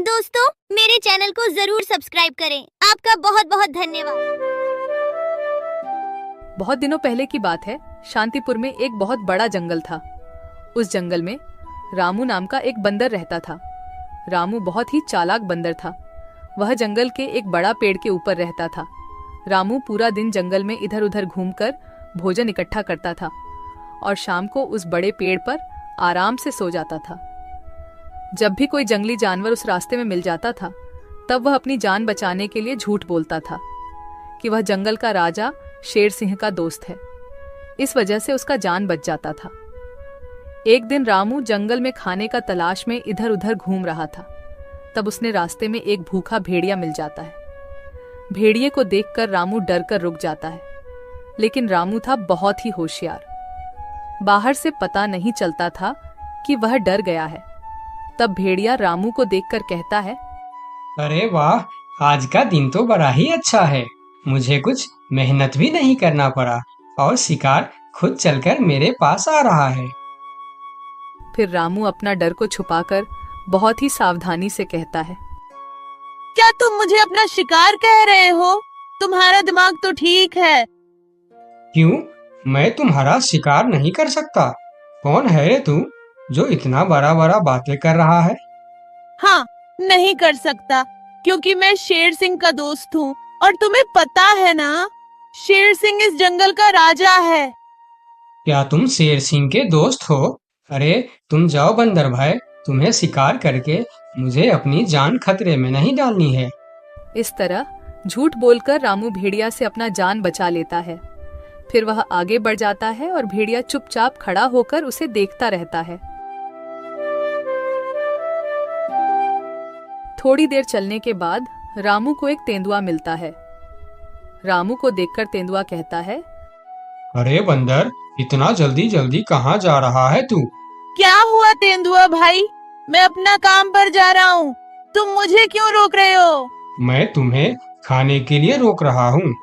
दोस्तों, मेरे चैनल को जरूर सब्सक्राइब करें। आपका बहुत बहुत धन्यवाद। बहुत दिनों पहले की बात है। शांतिपुर में एक बहुत बड़ा जंगल था। उस जंगल में रामू नाम का एक बंदर रहता था। रामू बहुत ही चालाक बंदर था। वह जंगल के एक बड़ा पेड़ के ऊपर रहता था। रामू पूरा दिन जंगल में इधर उधर घूमकर भोजन इकट्ठा करता था और शाम को उस बड़े पेड़ पर आराम से सो जाता था। जब भी कोई जंगली जानवर उस रास्ते में मिल जाता था, तब वह अपनी जान बचाने के लिए झूठ बोलता था कि वह जंगल का राजा शेर सिंह का दोस्त है। इस वजह से उसका जान बच जाता था। एक दिन रामू जंगल में खाने का तलाश में इधर उधर घूम रहा था। तब उसने रास्ते में एक भूखा भेड़िया मिल जाता है। भेड़िए को देखकर रामू डर कर रुक जाता है, लेकिन रामू था बहुत ही होशियार। बाहर से पता नहीं चलता था कि वह डर गया है। तब भेड़िया रामू को देखकर कहता है, अरे वाह, आज का दिन तो बड़ा ही अच्छा है। मुझे कुछ मेहनत भी नहीं करना पड़ा और शिकार खुद चलकर मेरे पास आ रहा है। फिर रामू अपना डर को छुपाकर बहुत ही सावधानी से कहता है, क्या तुम मुझे अपना शिकार कह रहे हो? तुम्हारा दिमाग तो ठीक है। क्यों? मैं तुम्हारा शिकार नहीं कर सकता। कौन है रे तू जो इतना बड़ा बड़ा बातें कर रहा है? हाँ, नहीं कर सकता, क्योंकि मैं शेर सिंह का दोस्त हूँ और तुम्हें पता है ना, शेर सिंह इस जंगल का राजा है। क्या तुम शेर सिंह के दोस्त हो? अरे तुम जाओ बंदर भाई, तुम्हें शिकार करके मुझे अपनी जान खतरे में नहीं डालनी है। इस तरह झूठ बोलकर रामू भेड़िया से अपना जान बचा लेता है। फिर वह आगे बढ़ जाता है और भेड़िया चुपचाप खड़ा होकर उसे देखता रहता है। थोड़ी देर चलने के बाद रामू को एक तेंदुआ मिलता है। रामू को देखकर तेंदुआ कहता है, अरे बंदर, इतना जल्दी जल्दी कहाँ जा रहा है तू? क्या हुआ तेंदुआ भाई? मैं अपना काम पर जा रहा हूँ, तुम मुझे क्यों रोक रहे हो? मैं तुम्हें खाने के लिए रोक रहा हूँ।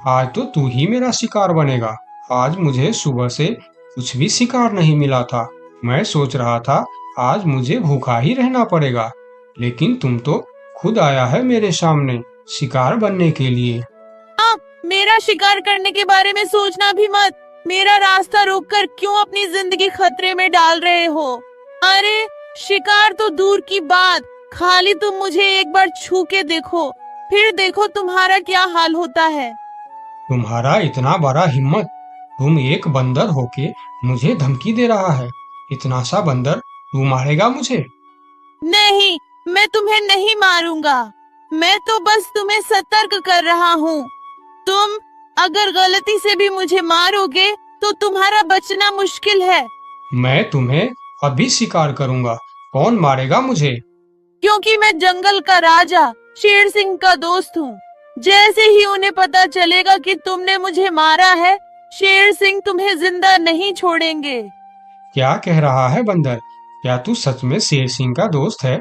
आज तो तू ही मेरा शिकार बनेगा। आज मुझे सुबह से कुछ भी शिकार नहीं मिला था। मैं सोच रहा था आज मुझे भूखा ही रहना पड़ेगा, लेकिन तुम तो खुद आया है मेरे सामने शिकार बनने के लिए। मेरा शिकार करने के बारे में सोचना भी मत। मेरा रास्ता रोककर क्यों अपनी जिंदगी खतरे में डाल रहे हो? अरे शिकार तो दूर की बात, खाली तुम मुझे एक बार छू के देखो, फिर देखो तुम्हारा क्या हाल होता है। तुम्हारा इतना बड़ा हिम्मत! तुम एक बंदर होके मुझे धमकी दे रहा है। इतना सा बंदर तू मारेगा मुझे? नहीं, मैं तुम्हें नहीं मारूंगा। मैं तो बस तुम्हें सतर्क कर रहा हूँ। तुम अगर गलती से भी मुझे मारोगे तो तुम्हारा बचना मुश्किल है। मैं तुम्हें अभी शिकार करूंगा। कौन मारेगा मुझे? क्योंकि मैं जंगल का राजा शेर सिंह का दोस्त हूँ। जैसे ही उन्हें पता चलेगा कि तुमने मुझे मारा है, शेर सिंह तुम्हें जिंदा नहीं छोड़ेंगे। क्या कह रहा है बंदर? क्या तू सच में शेर सिंह का दोस्त है?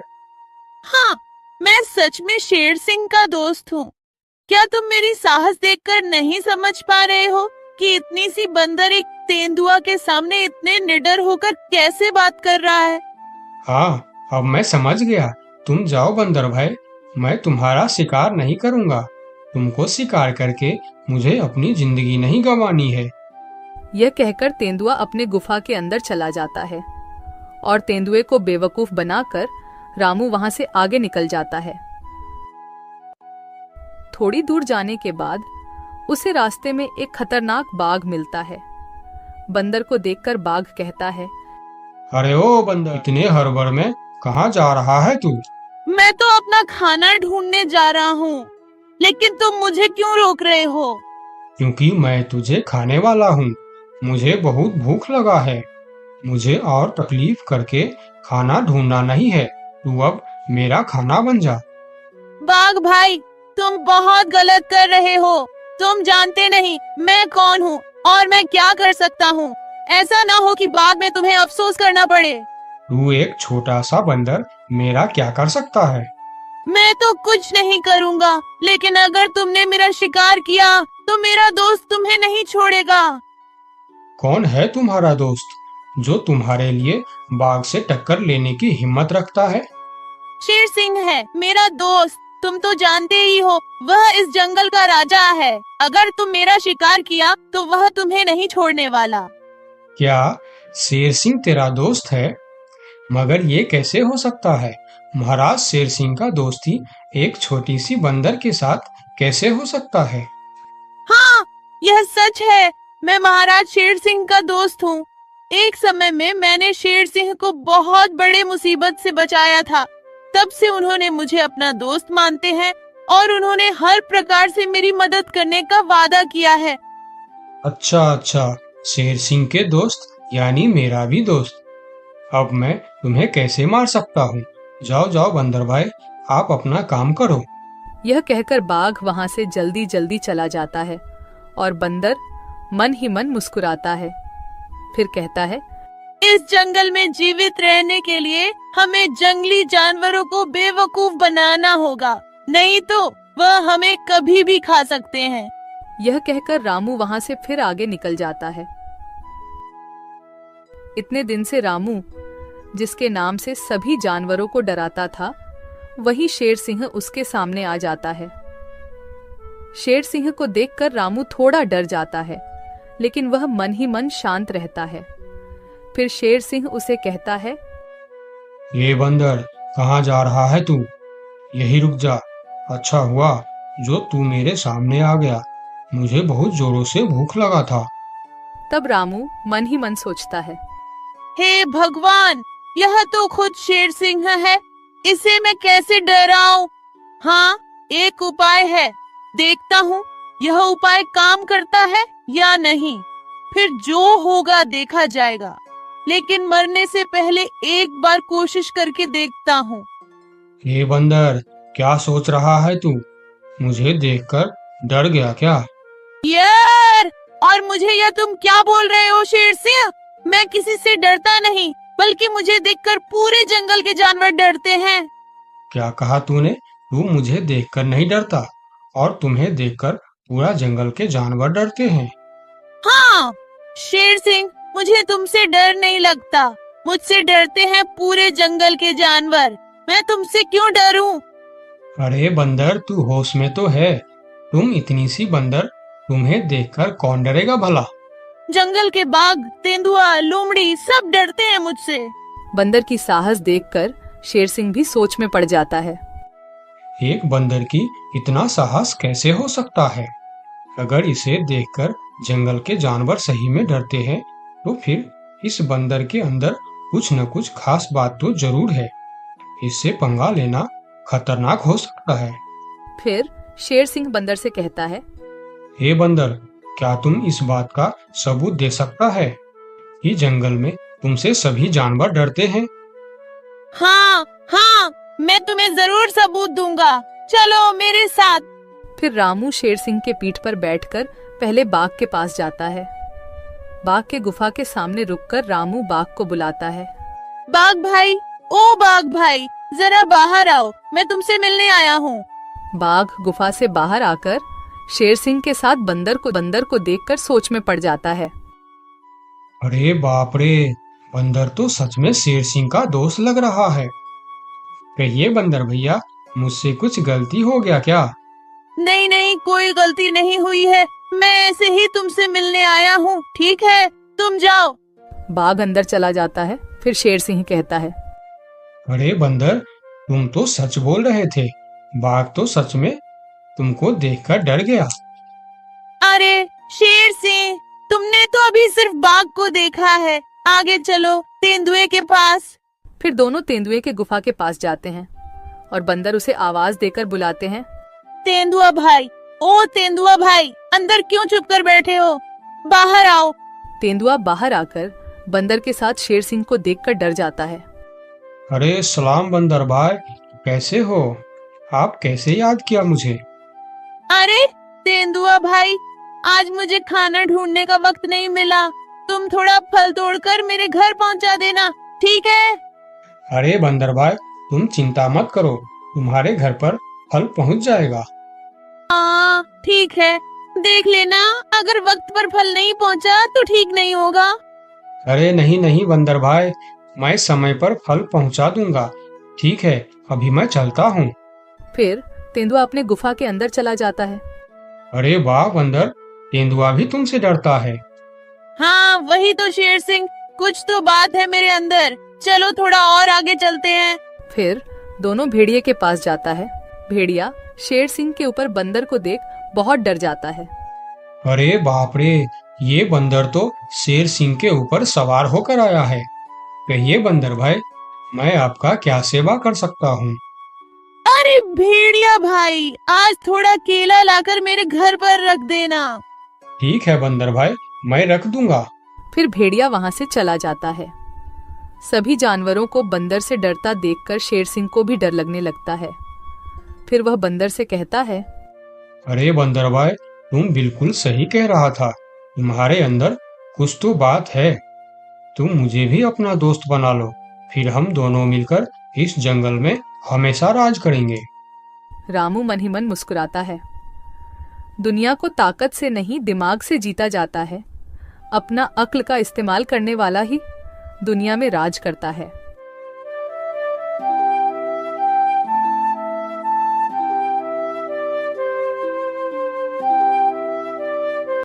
हाँ, मैं सच में शेर सिंह का दोस्त हूँ। क्या तुम मेरी साहस देखकर नहीं समझ पा रहे हो कि इतनी सी बंदर एक तेंदुआ के सामने इतने निडर होकर कैसे बात कर रहा है? हाँ, अब मैं समझ गया। तुम जाओ बंदर भाई, मैं तुम्हारा शिकार नहीं करूंगा। तुमको शिकार करके मुझे अपनी जिंदगी नहीं गंवानी है। यह कहकर तेंदुआ अपने गुफा के अंदर चला जाता है और तेंदुए को बेवकूफ बनाकर रामू वहां से आगे निकल जाता है। थोड़ी दूर जाने के बाद उसे रास्ते में एक खतरनाक बाघ मिलता है। बंदर को देखकर बाघ कहता है, अरे ओ बंदर, इतने हड़बड़ में कहाँ जा रहा है तू? मैं तो अपना खाना ढूंढने जा रहा हूँ, लेकिन तुम मुझे क्यों रोक रहे हो? क्योंकि मैं तुझे खाने वाला हूँ। मुझे बहुत भूख लगा है। मुझे और तकलीफ करके खाना ढूंढना नहीं है। तू अब मेरा खाना बन जा। बाघ भाई, तुम बहुत गलत कर रहे हो। तुम जानते नहीं मैं कौन हूँ और मैं क्या कर सकता हूँ। ऐसा ना हो कि बाद में तुम्हें अफसोस करना पड़े। तू एक छोटा सा बंदर मेरा क्या कर सकता है? मैं तो कुछ नहीं करूँगा, लेकिन अगर तुमने मेरा शिकार किया तो मेरा दोस्त तुम्हें नहीं छोड़ेगा। कौन है तुम्हारा दोस्त जो तुम्हारे लिए बाघ से टक्कर लेने की हिम्मत रखता है? शेर सिंह है मेरा दोस्त। तुम तो जानते ही हो वह इस जंगल का राजा है। अगर तुम मेरा शिकार किया तो वह तुम्हें नहीं छोड़ने वाला। क्या शेर सिंह तेरा दोस्त है? मगर ये कैसे हो सकता है? महाराज शेर सिंह का दोस्ती एक छोटी सी बंदर के साथ कैसे हो सकता है? हाँ, यह सच है। मैं महाराज शेर सिंह का दोस्त हूँ। एक समय में मैंने शेर सिंह को बहुत बड़े मुसीबत से बचाया था। तब से उन्होंने मुझे अपना दोस्त मानते हैं और उन्होंने हर प्रकार से मेरी मदद करने का वादा किया है। अच्छा, शेर सिंह के दोस्त यानी मेरा भी दोस्त। अब मैं तुम्हें कैसे मार सकता हूँ? जाओ बंदर भाई, आप अपना काम करो। यह कहकर बाघ वहां से जल्दी जल्दी चला जाता है और बंदर मन ही मन मुस्कुराता है। फिर कहता है, इस जंगल में जीवित रहने के लिए हमें जंगली जानवरों को बेवकूफ बनाना होगा, नहीं तो वह हमें कभी भी खा सकते हैं। यह कहकर रामू वहां से फिर आगे निकल जाता है। इतने दिन से रामू, जिसके नाम से सभी जानवरों को डराता था, वही शेर सिंह उसके सामने आ जाता है। शेर सिंह को देखकर रामू थोड़ा डर जाता है, लेकिन वह मन ही मन शांत रहता है। फिर शेर सिंह उसे कहता है, ये बंदर, कहाँ जा रहा है तू? यही रुक जा। अच्छा हुआ जो तू मेरे सामने आ गया, मुझे बहुत जोरों से भूख लगा था। तब रामू मन ही मन सोचता है, हे भगवान, यह तो खुद शेर सिंह है, इसे मैं कैसे डराऊं? हाँ, एक उपाय है, देखता हूँ यह उपाय काम करता है या नहीं। फिर जो होगा देखा जाएगा, लेकिन मरने से पहले एक बार कोशिश करके देखता हूँ। ये बंदर, क्या सोच रहा है तू? मुझे देखकर डर गया क्या? यार, और मुझे यह तुम क्या बोल रहे हो शेर सिंह? मैं किसी से डरता नहीं, बल्कि मुझे देखकर पूरे जंगल के जानवर डरते हैं। क्या कहा तूने? तू मुझे देखकर नहीं डरता और तुम्हें देखकर पूरा जंगल के जानवर डरते हैं? हाँ शेर सिंह, मुझे तुमसे डर नहीं लगता, मुझसे डरते हैं पूरे जंगल के जानवर। मैं तुमसे क्यों डरूं? अरे बंदर, तू होश में तो है? तुम इतनी सी बंदर, तुम्हें देखकर कौन डरेगा भला? जंगल के बाघ, तेंदुआ, लोमड़ी सब डरते हैं मुझसे। बंदर की साहस देखकर शेर सिंह भी सोच में पड़ जाता है। एक बंदर की इतना साहस कैसे हो सकता है? अगर इसे देखकर जंगल के जानवर सही में डरते हैं, तो फिर इस बंदर के अंदर कुछ न कुछ खास बात तो जरूर है। इससे पंगा लेना खतरनाक हो सकता है। फिर शेर सिंह बंदर से कहता है, हे बंदर, क्या तुम इस बात का सबूत दे सकता है कि जंगल में तुमसे सभी जानवर डरते हैं? हाँ, मैं तुम्हें जरूर सबूत दूंगा, चलो मेरे साथ। फिर रामू शेर सिंह के पीठ पर बैठकर पहले बाघ के पास जाता है। बाघ के गुफा के सामने रुककर रामू बाघ को बुलाता है। बाघ भाई, ओ बाघ भाई, जरा बाहर आओ, मैं तुमसे मिलने आया हूँ। बाघ गुफा से बाहर आकर शेर सिंह के साथ बंदर को देखकर सोच में पड़ जाता है। अरे बाप रे, बंदर तो सच में शेर सिंह का दोस्त लग रहा है। कहिए बंदर भैया, मुझसे कुछ गलती हो गया क्या? नहीं, कोई गलती नहीं हुई है, मैं ऐसे ही तुमसे मिलने आया हूँ, ठीक है, तुम जाओ। बाघ अंदर चला जाता है। फिर शेर सिंह कहता है, अरे बंदर, तुम तो सच बोल रहे थे। बाघ तो सच में तुमको देखकर डर गया। अरे शेर सिंह, तुमने तो अभी सिर्फ बाघ को देखा है, आगे चलो तेंदुए के पास। फिर दोनों तेंदुए के गुफा के पास जाते हैं और बंदर उसे आवाज देकर बुलाते हैं। तेंदुआ भाई, ओ तेंदुआ भाई, अंदर क्यों चुप कर बैठे हो? बाहर आओ। तेंदुआ बाहर आकर बंदर के साथ शेर सिंह को देखकर डर जाता है। अरे सलाम बंदर भाई, कैसे हो? आप कैसे याद किया मुझे? अरे तेंदुआ भाई, आज मुझे खाना ढूंढने का वक्त नहीं मिला, तुम थोड़ा फल तोड़कर मेरे घर पहुंचा देना, ठीक है? अरे बंदर भाई, तुम चिंता मत करो, तुम्हारे घर पर फल पहुंच जाएगा। हाँ ठीक है, देख लेना, अगर वक्त पर फल नहीं पहुंचा तो ठीक नहीं होगा। अरे नहीं बंदर भाई, मैं समय पर फल पहुंचा दूंगा। ठीक है, अभी मैं चलता हूँ। फिर तेंदुआ अपने गुफा के अंदर चला जाता है। अरे वाह बंदर, तेंदुआ भी तुमसे डरता है। हाँ वही तो शेर सिंह, कुछ तो बात है मेरे अंदर। चलो थोड़ा और आगे चलते हैं। फिर दोनों भेड़िए के पास जाता है। भेड़िया शेर सिंह के ऊपर बंदर को देख बहुत डर जाता है। अरे बाप रे, ये बंदर तो शेर सिंह के ऊपर सवार होकर आया है। कहिए बंदर भाई, मैं आपका क्या सेवा कर सकता हूँ? अरे भेड़िया भाई, आज थोड़ा केला लाकर मेरे घर पर रख देना। ठीक है बंदर भाई, मैं रख दूंगा। फिर भेड़िया वहां से चला जाता है। सभी जानवरों को बंदर से डरता देखकर शेर सिंह को भी डर लगने लगता है। फिर वह बंदर से कहता है, अरे बंदर भाई, तुम बिल्कुल सही कह रहा था। तुम्हारे अंदर कुछ तो बात है। तुम मुझे भी अपना दोस्त बना लो, फिर हम दोनों मिलकर इस जंगल में हमेशा राज करेंगे। रामू मन ही मन मुस्कुराता है। दुनिया को ताकत से नहीं दिमाग से जीता जाता है। अपना अक्ल का इस्तेमाल करने वाला ही दुनिया में राज करता है।